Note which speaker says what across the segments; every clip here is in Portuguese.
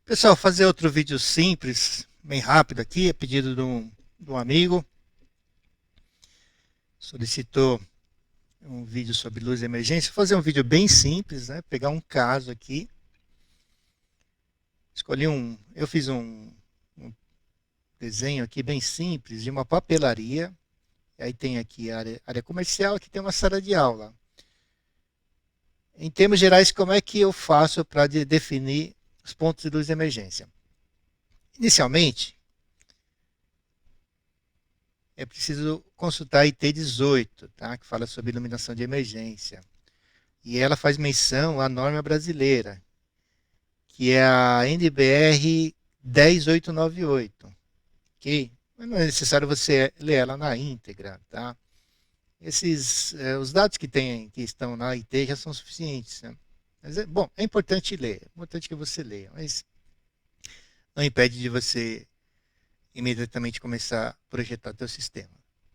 Speaker 1: Pessoal, fazer outro vídeo simples, bem rápido aqui, a pedido de um amigo. Solicitou um vídeo sobre luz de emergência. Vou fazer um vídeo bem simples, né? Pegar um caso aqui. Eu fiz um desenho aqui bem simples de uma papelaria. Aí tem aqui a área comercial, aqui tem uma sala de aula. Em termos gerais, como é que eu faço para definir os pontos de luz de emergência? Inicialmente, é preciso consultar a IT 18, tá? Que fala sobre iluminação de emergência. E ela faz menção à norma brasileira, que é a NBR 10898, ok? Mas não é necessário você ler ela na íntegra, tá? Os dados que estão na IT já são suficientes, né? Mas bom, é importante ler, é importante que você leia, mas não impede de você imediatamente começar a projetar seu sistema,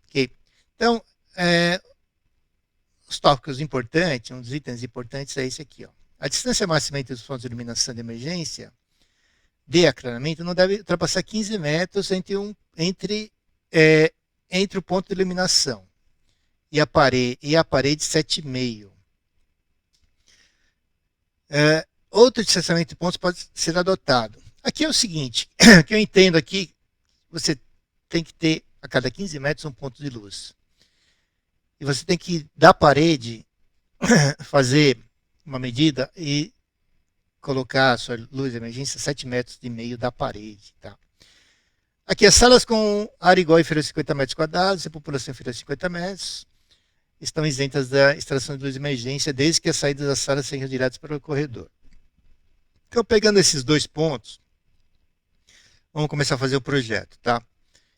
Speaker 1: ok? Então, é, os tópicos importantes, um dos itens importantes é esse aqui, ó. A distância máxima entre os pontos de iluminação de emergência de aclaramento não deve ultrapassar 15 metros entre o ponto de iluminação e a parede 7,5. Outro distanciamento de pontos pode ser adotado. Aqui é o seguinte, que eu entendo aqui, você tem que ter a cada 15 metros um ponto de luz. E você tem que, da parede, fazer uma medida e colocar a sua luz de emergência 7,5 metros da parede. Tá? Aqui, as salas com área igual ou inferior a 50 metros quadrados e população inferior a 50 metros estão isentas da instalação de luz de emergência, desde que as saídas das salas sejam diretas para o corredor. Então, pegando esses dois pontos, vamos começar a fazer o projeto. Tá?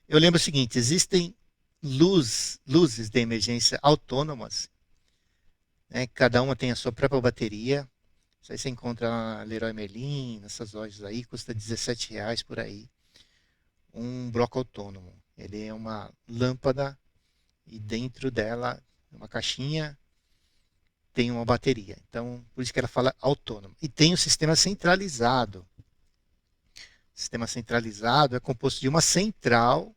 Speaker 1: Eu lembro o seguinte, existem luzes de emergência autônomas, né? Cada uma tem a sua própria bateria. Isso aí você encontra na Leroy Merlin, nessas lojas aí, custa R$ 17 por aí. Um bloco autônomo. Ele é uma lâmpada e dentro dela, uma caixinha, tem uma bateria. Então, por isso que ela fala autônomo. E tem o sistema centralizado. O sistema centralizado é composto de uma central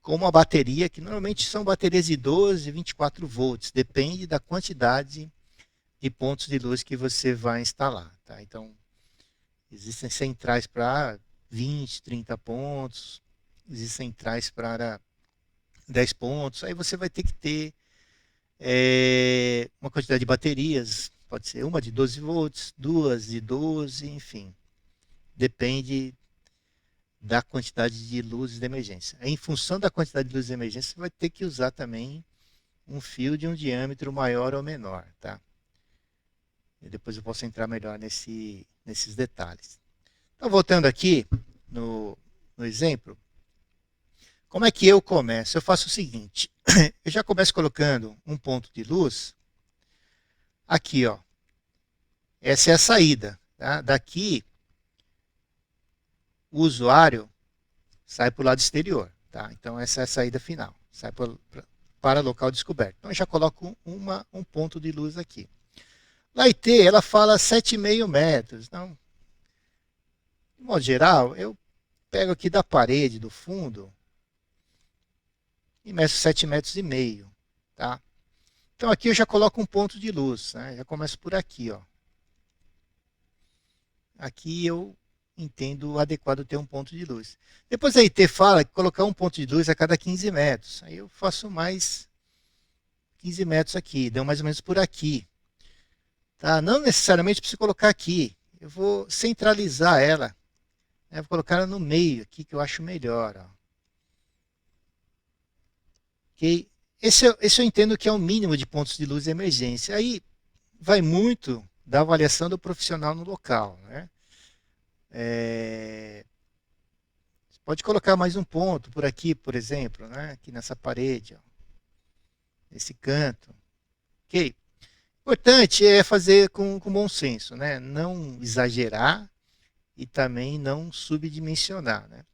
Speaker 1: com uma bateria, que normalmente são baterias de 12 e 24 volts. Depende da quantidade de pontos de luz que você vai instalar. Tá? Então, existem centrais para 20, 30 pontos, existem centrais para 10 pontos. Aí você vai ter que ter uma quantidade de baterias, pode ser uma de 12 volts, duas de 12, enfim. Depende da quantidade de luzes de emergência. Em função da quantidade de luzes de emergência, você vai ter que usar também um fio de um diâmetro maior ou menor. Tá? E depois eu posso entrar melhor nesses detalhes. Então, voltando aqui no exemplo, como é que eu começo? Eu faço o seguinte, eu já começo colocando um ponto de luz aqui, ó. Essa é a saída. Tá? Daqui, o usuário sai para o lado exterior. Tá? Então, essa é a saída final. Sai para local descoberto. Então, eu já coloco um ponto de luz aqui. Na IT, ela fala 7,5 metros. Então, de modo geral, eu pego aqui da parede, do fundo, e meço 7,5 metros. Tá? Então, aqui eu já coloco um ponto de luz. Né? Já começo por aqui. Ó. Aqui eu entendo adequado ter um ponto de luz. Depois a IT fala que colocar um ponto de luz a cada 15 metros. Aí eu faço mais 15 metros aqui, deu mais ou menos por aqui. Tá? Não necessariamente preciso colocar aqui. Eu vou centralizar ela. Né? Vou colocar ela no meio aqui, que eu acho melhor. Ó. Okay? Esse eu entendo que é o mínimo de pontos de luz de emergência. Aí vai muito da avaliação do profissional no local. Né? Você pode colocar mais um ponto por aqui, por exemplo, né? Aqui nessa parede, ó, nesse canto. Ok? Importante é fazer com bom senso, né? Não exagerar e também não subdimensionar, né?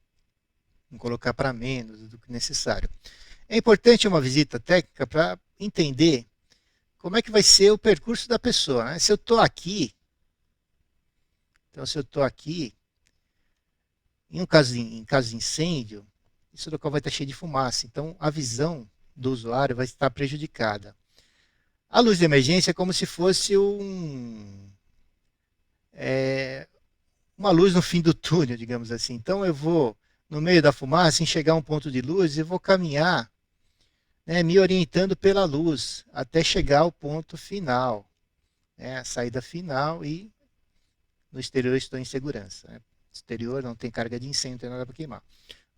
Speaker 1: Não colocar para menos do que necessário. É importante uma visita técnica para entender como é que vai ser o percurso da pessoa. Né? Se eu estou aqui, então se eu estou aqui, Em caso de incêndio, esse local vai estar cheio de fumaça. Então, a visão do usuário vai estar prejudicada. A luz de emergência é como se fosse uma luz no fim do túnel, digamos assim. Então, eu vou, no meio da fumaça, enxergar um ponto de luz e vou caminhar, né, me orientando pela luz até chegar ao ponto final, né, a saída final, e no exterior estou em segurança. Né? No exterior não tem carga de incêndio, não tem nada para queimar.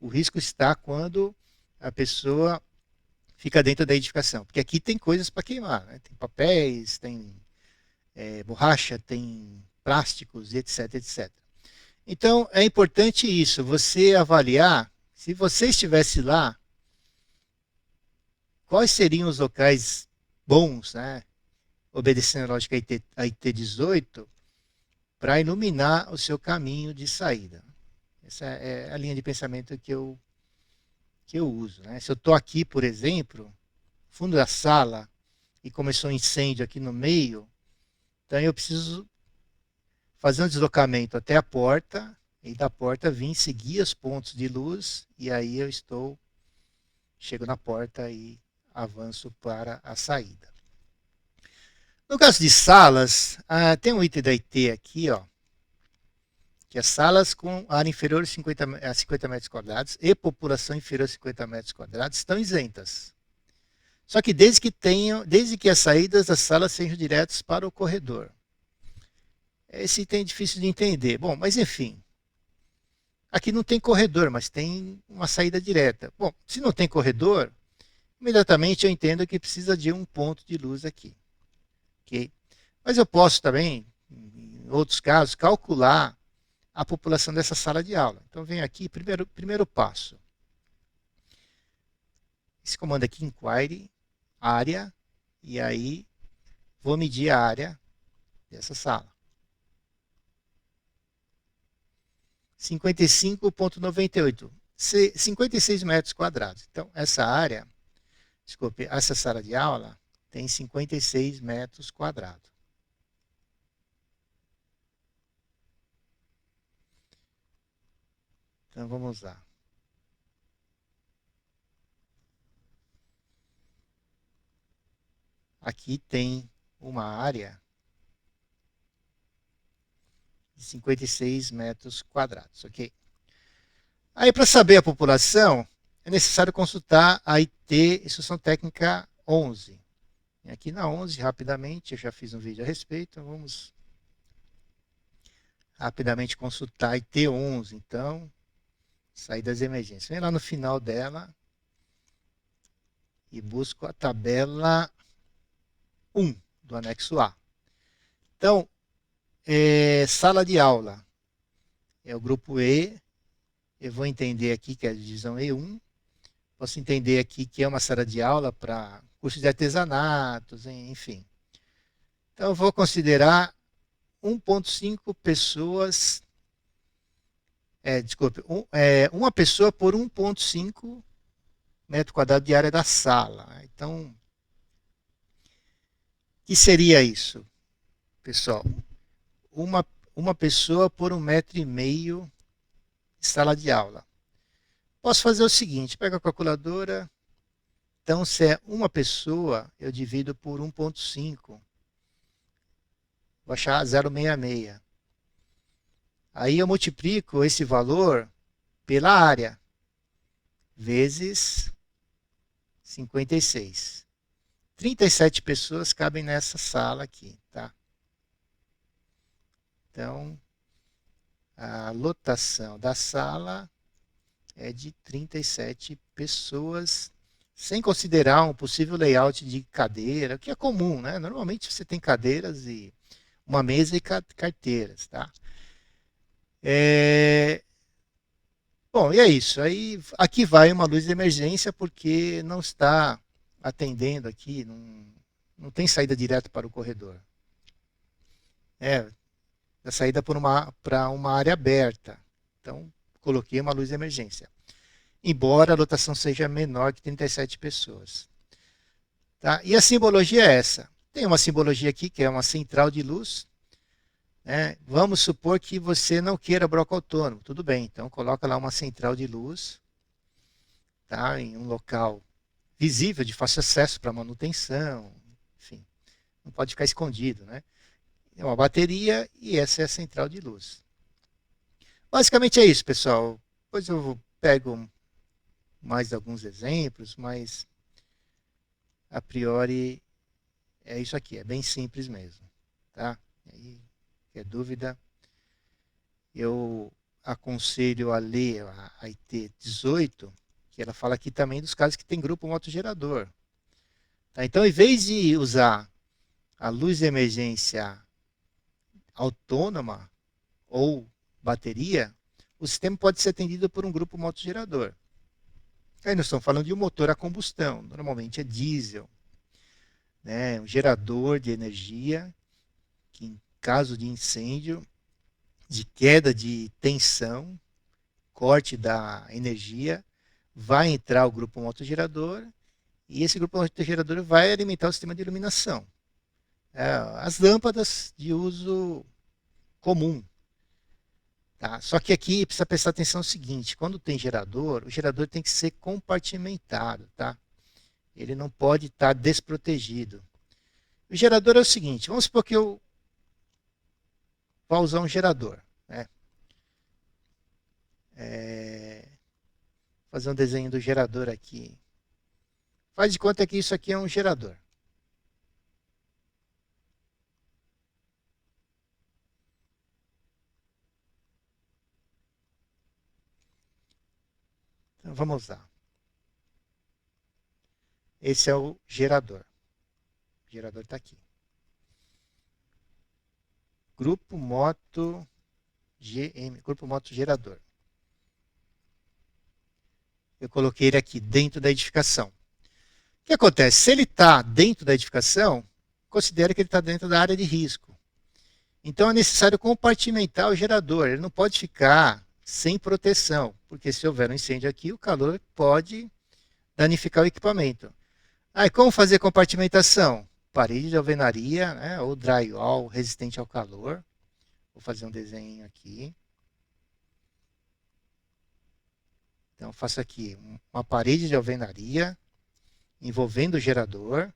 Speaker 1: O risco está quando a pessoa fica dentro da edificação, porque aqui tem coisas para queimar, né? Tem papéis, tem borracha, tem plásticos, etc, etc. Então é importante isso, você avaliar, se você estivesse lá, quais seriam os locais bons, né? Obedecendo a lógica IT18, para iluminar o seu caminho de saída. Essa é a linha de pensamento que eu uso. Né? Se eu estou aqui, por exemplo, fundo da sala, e começou um incêndio aqui no meio, então eu preciso fazer um deslocamento até a porta, e da porta vim seguir os pontos de luz, e aí eu chego na porta e avanço para a saída. No caso de salas, tem um item da IT aqui, ó, que é salas com área inferior a 50 metros quadrados e população inferior a 50 metros quadrados estão isentas. Só que desde que as saídas das salas sejam diretas para o corredor. Esse item é difícil de entender. Bom, mas enfim. Aqui não tem corredor, mas tem uma saída direta. Bom, se não tem corredor, imediatamente eu entendo que precisa de um ponto de luz aqui. Okay? Mas eu posso também, em outros casos, calcular a população dessa sala de aula. Então, venho aqui, primeiro passo. Esse comando aqui, inquire, área, e aí vou medir a área dessa sala. 55,98. 56 metros quadrados. Então, essa área, desculpe, essa sala de aula tem 56 metros quadrados. Então, vamos lá. Aqui tem uma área de 56 metros quadrados, ok? Aí, para saber a população, é necessário consultar a IT Instrução Técnica 11. Aqui na 11, rapidamente, eu já fiz um vídeo a respeito, vamos rapidamente consultar a IT 11, então, saídas de emergência. Vem lá no final dela e busco a tabela 1 do anexo A. Então, sala de aula é o grupo E, eu vou entender aqui que é a divisão E1, posso entender aqui que é uma sala de aula para curso de artesanatos, enfim. Então, eu vou considerar 1,5 pessoas, desculpe, uma pessoa por 1,5 metro quadrado de área da sala. Então, o que seria isso, pessoal? Uma pessoa por 1,5 metro de sala de aula. Posso fazer o seguinte, pego a calculadora, então se é uma pessoa, eu divido por 1,5, vou achar 0,66. Aí eu multiplico esse valor pela área, vezes 56. 37 pessoas cabem nessa sala aqui, tá? Então, a lotação da sala é de 37 pessoas, sem considerar um possível layout de cadeira, que é comum, né? Normalmente você tem cadeiras e uma mesa e carteiras, tá? Bom, e é isso. Aí, aqui vai uma luz de emergência porque não está atendendo aqui, não tem saída direta para o corredor. A saída para uma área aberta. Então, coloquei uma luz de emergência. Embora a lotação seja menor que 37 pessoas. Tá? E a simbologia é essa. Tem uma simbologia aqui, que é uma central de luz. né? Vamos supor que você não queira bloco autônomo. Tudo bem, então coloca lá uma central de luz, tá? Em um local visível, de fácil acesso para manutenção, enfim, não pode ficar escondido, né? É uma bateria e essa é a central de luz. Basicamente é isso, pessoal. Depois eu pego mais alguns exemplos, mas a priori é isso aqui, é bem simples mesmo, tá? E aí, qualquer dúvida, eu aconselho a ler a IT 18, que ela fala aqui também dos casos que tem grupo motogerador. Tá? Então, em vez de usar a luz de emergência autônoma ou bateria, o sistema pode ser atendido por um grupo motogerador. Aí nós estamos falando de um motor a combustão, normalmente é diesel, né? Um gerador de energia que, em caso de incêndio, de queda de tensão, corte da energia, vai entrar o grupo motogerador e esse grupo motogerador vai alimentar o sistema de iluminação. As lâmpadas de uso comum. Tá? Só que aqui precisa prestar atenção no seguinte, quando tem gerador, o gerador tem que ser compartimentado, tá? Ele não pode estar desprotegido. O gerador é o seguinte, vamos supor que eu vou usar um gerador, né? Fazer um desenho do gerador aqui. Faz de conta que isso aqui é um gerador. Então vamos lá. Esse é o gerador. O gerador está aqui. Grupo Moto GM, Grupo Moto Gerador. Eu coloquei ele aqui dentro da edificação. O que acontece? Se ele está dentro da edificação, considere que ele está dentro da área de risco. Então é necessário compartimentar o gerador. Ele não pode ficar sem proteção, porque se houver um incêndio aqui, o calor pode danificar o equipamento. Aí como fazer compartimentação? Parede de alvenaria, né, ou drywall resistente ao calor. Vou fazer um desenho aqui. Então faço aqui uma parede de alvenaria envolvendo o gerador.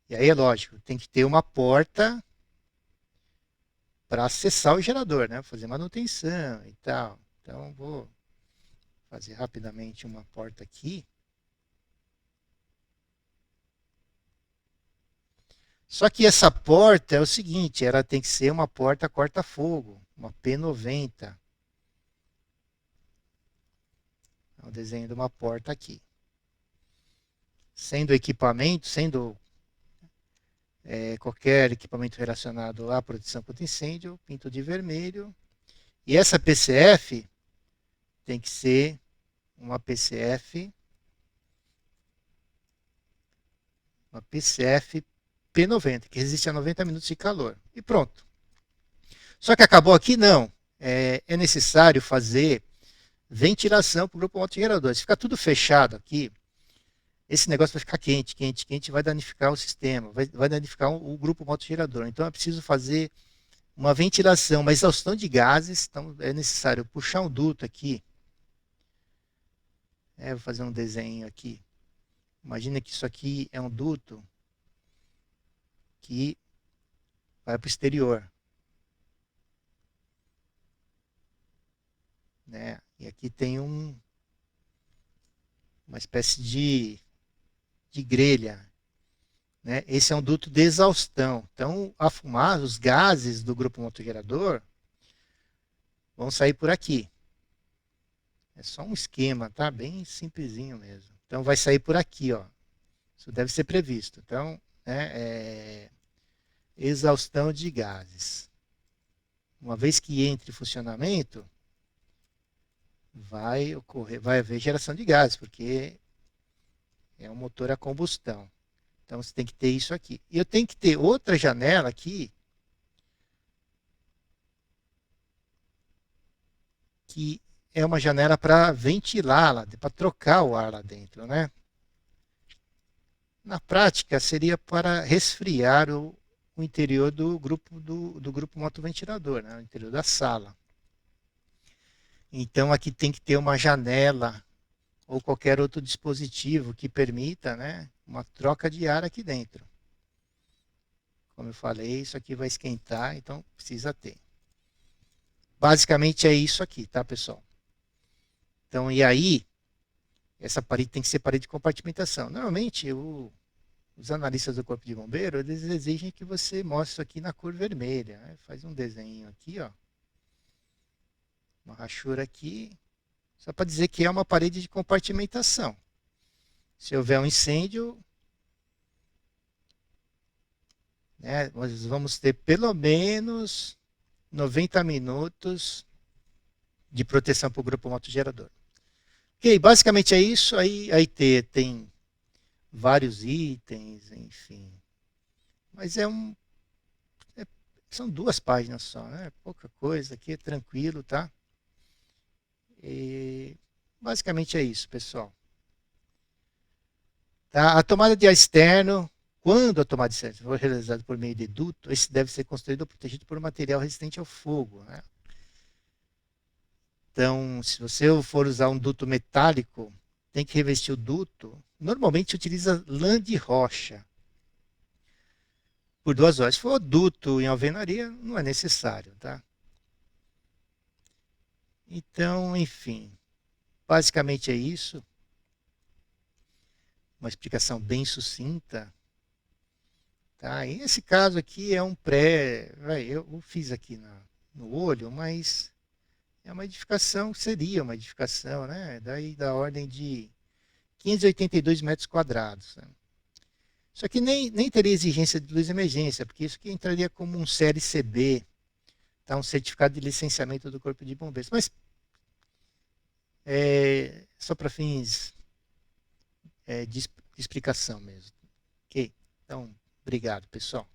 Speaker 1: E aí é lógico, tem que ter uma porta para acessar o gerador, né? Fazer manutenção e tal. Então vou fazer rapidamente uma porta aqui. Só que essa porta é o seguinte, ela tem que ser uma porta corta-fogo, uma P90. É o desenho de uma porta aqui. Sendo equipamento, sendo qualquer equipamento relacionado à proteção contra incêndio, pinto de vermelho. E essa PCF tem que ser uma PCF P90, que resiste a 90 minutos de calor. E pronto. Só que acabou aqui? Não. É necessário fazer ventilação para o grupo motogerador. Se ficar tudo fechado aqui, esse negócio vai ficar quente, quente, quente, vai danificar o sistema, vai danificar o grupo motogerador. Então é preciso fazer uma ventilação, uma exaustão de gases. Então é necessário puxar um duto aqui. Vou fazer um desenho aqui. Imagina que isso aqui é um duto que vai para o exterior. Né? E aqui tem uma espécie de grelha. Né? Esse é um duto de exaustão. Então, a fumaça, os gases do grupo motogerador vão sair por aqui. É só um esquema, tá? Bem simplesinho mesmo. Então, vai sair por aqui, ó. Isso deve ser previsto. Então, exaustão de gases. Uma vez que entre em funcionamento, vai haver geração de gases, porque é um motor a combustão. Então você tem que ter isso aqui. E eu tenho que ter outra janela aqui, que é uma janela para ventilar, para trocar o ar lá dentro, né? Na prática, seria para resfriar o interior do grupo motoventilador, né? O interior da sala. Então aqui tem que ter uma janela ou qualquer outro dispositivo que permita, né, uma troca de ar aqui dentro. Como eu falei, isso aqui vai esquentar, então precisa ter. Basicamente é isso aqui, tá, pessoal? Então, e aí, essa parede tem que ser parede de compartimentação. Normalmente, os analistas do Corpo de Bombeiro, eles exigem que você mostre isso aqui na cor vermelha. Né? Faz um desenho aqui, ó. Uma rachura aqui, só para dizer que é uma parede de compartimentação. Se houver um incêndio, né, nós vamos ter pelo menos 90 minutos de proteção para o grupo motogerador. Ok, basicamente é isso. Aí a IT tem vários itens, enfim. Mas são 2 páginas só, né? Pouca coisa aqui, é tranquilo, tá? E basicamente é isso, pessoal. Tá? A tomada de ar externo, quando a tomada de ar externo for realizada por meio de duto, esse deve ser construído ou protegido por um material resistente ao fogo, né? Então, se você for usar um duto metálico, tem que revestir o duto. Normalmente utiliza lã de rocha por 2 horas. Se for duto em alvenaria, não é necessário, tá? Então, enfim, basicamente é isso. Uma explicação bem sucinta. Tá? E esse caso aqui é um eu fiz aqui no olho, mas é uma edificação, seria uma edificação, né? Daí da ordem de 582 metros quadrados. Né? Isso aqui nem teria exigência de luz de emergência, porque isso aqui entraria como um CLCB, tá? Um certificado de licenciamento do Corpo de Bombeiros. Mas só para fins de explicação mesmo. Ok? Então, obrigado, pessoal.